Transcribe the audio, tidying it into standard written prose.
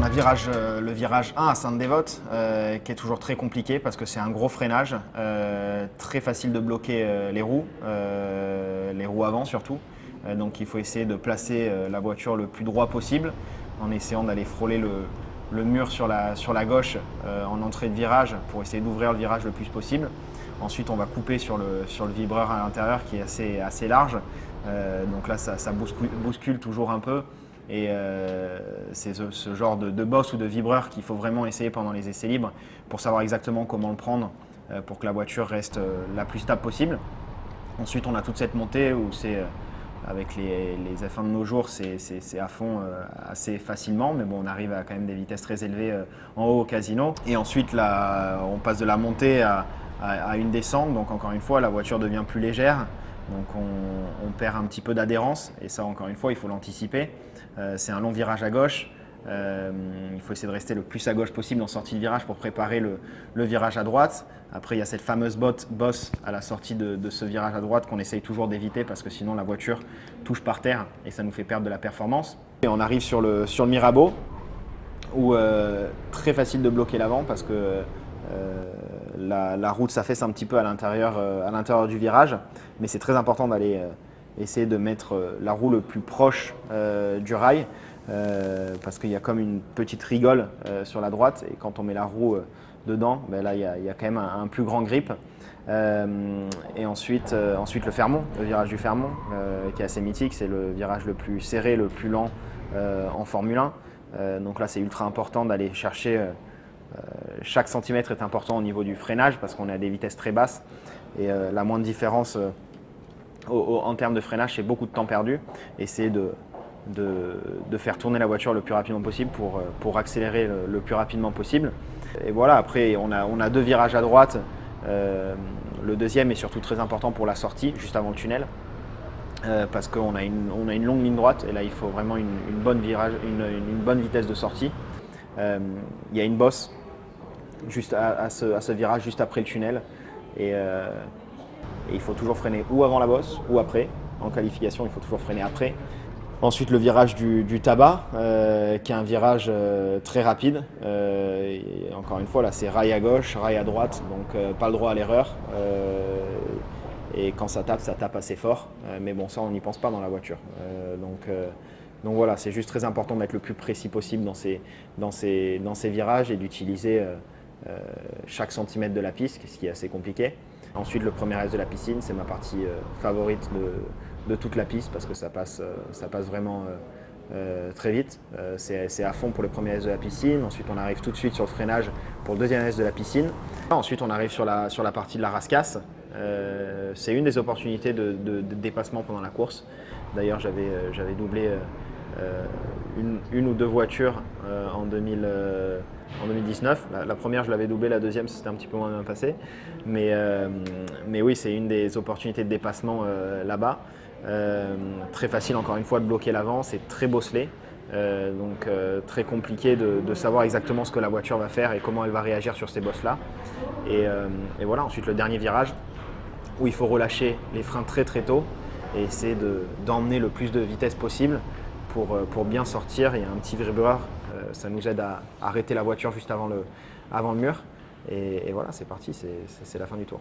on a le virage 1 à Sainte-Dévote, qui est toujours très compliqué parce que c'est un gros freinage, très facile de bloquer les roues avant surtout. Donc il faut essayer de placer la voiture le plus droit possible en essayant d'aller frôler le mur sur la gauche en entrée de virage pour essayer d'ouvrir le virage le plus possible. Ensuite, on va couper sur le vibreur à l'intérieur qui est assez large. Donc là, ça bouscule toujours un peu. Et c'est ce genre de bosse ou de vibreur qu'il faut vraiment essayer pendant les essais libres pour savoir exactement comment le prendre pour que la voiture reste la plus stable possible. Ensuite, on a toute cette montée où c'est avec les F1 de nos jours, c'est à fond assez facilement, mais bon, on arrive à quand même des vitesses très élevées en haut au casino. Et ensuite, là, on passe de la montée à une descente, donc encore une fois, la voiture devient plus légère. Donc on perd un petit peu d'adhérence et ça encore une fois il faut l'anticiper. C'est un long virage à gauche, il faut essayer de rester le plus à gauche possible en sortie de virage pour préparer le virage à droite. Après il y a cette fameuse bosse à la sortie de ce virage à droite qu'on essaye toujours d'éviter parce que sinon la voiture touche par terre et ça nous fait perdre de la performance. Et on arrive sur le Mirabeau où très facile de bloquer l'avant parce que la route s'affaisse un petit peu à l'intérieur du virage, mais c'est très important d'aller essayer de mettre la roue le plus proche du rail parce qu'il y a comme une petite rigole sur la droite et quand on met la roue dedans, ben là il y a quand même un plus grand grip. Et ensuite le Fermont, le virage du Fermont qui est assez mythique, c'est le virage le plus serré, le plus lent en Formule 1. Donc là c'est ultra important d'aller chercher chaque centimètre est important au niveau du freinage parce qu'on est à des vitesses très basses et la moindre différence en termes de freinage, c'est beaucoup de temps perdu. Essayer de faire tourner la voiture le plus rapidement possible pour accélérer le plus rapidement possible. Et voilà, après on a deux virages à droite. Le deuxième est surtout très important pour la sortie, juste avant le tunnel. Parce qu'on a une longue ligne droite et là il faut vraiment une bonne vitesse de sortie. Il y a une bosse juste à ce virage, juste après le tunnel. Et il faut toujours freiner ou avant la bosse ou après. En qualification, il faut toujours freiner après. Ensuite, le virage du tabac, qui est un virage très rapide. Et encore une fois, là, c'est rail à gauche, rail à droite, donc pas le droit à l'erreur. Et quand ça tape assez fort. Mais bon, ça, on n'y pense pas dans la voiture. Donc voilà, c'est juste très important d'être le plus précis possible dans ces virages et d'utiliser chaque centimètre de la piste, ce qui est assez compliqué. Ensuite, le premier S de la piscine, c'est ma partie favorite de toute la piste parce que ça passe vraiment très vite. C'est à fond pour le premier S de la piscine. Ensuite, on arrive tout de suite sur le freinage pour le deuxième S de la piscine. Ensuite, on arrive sur la partie de la rascasse. C'est une des opportunités de dépassement pendant la course. D'ailleurs, j'avais doublé une ou deux voitures en 2019. La première, je l'avais doublée, la deuxième, c'était un petit peu moins bien passé. Mais oui, c'est une des opportunités de dépassement là-bas. Très facile, encore une fois, de bloquer l'avant, c'est très bosselé. Donc très compliqué de savoir exactement ce que la voiture va faire et comment elle va réagir sur ces bosses-là. Et voilà, ensuite le dernier virage où il faut relâcher les freins très tôt et essayer d'emmener le plus de vitesse possible pour bien sortir. Il y a un petit vibreur, ça nous aide à arrêter la voiture juste avant le mur. Et voilà, c'est parti, c'est la fin du tour.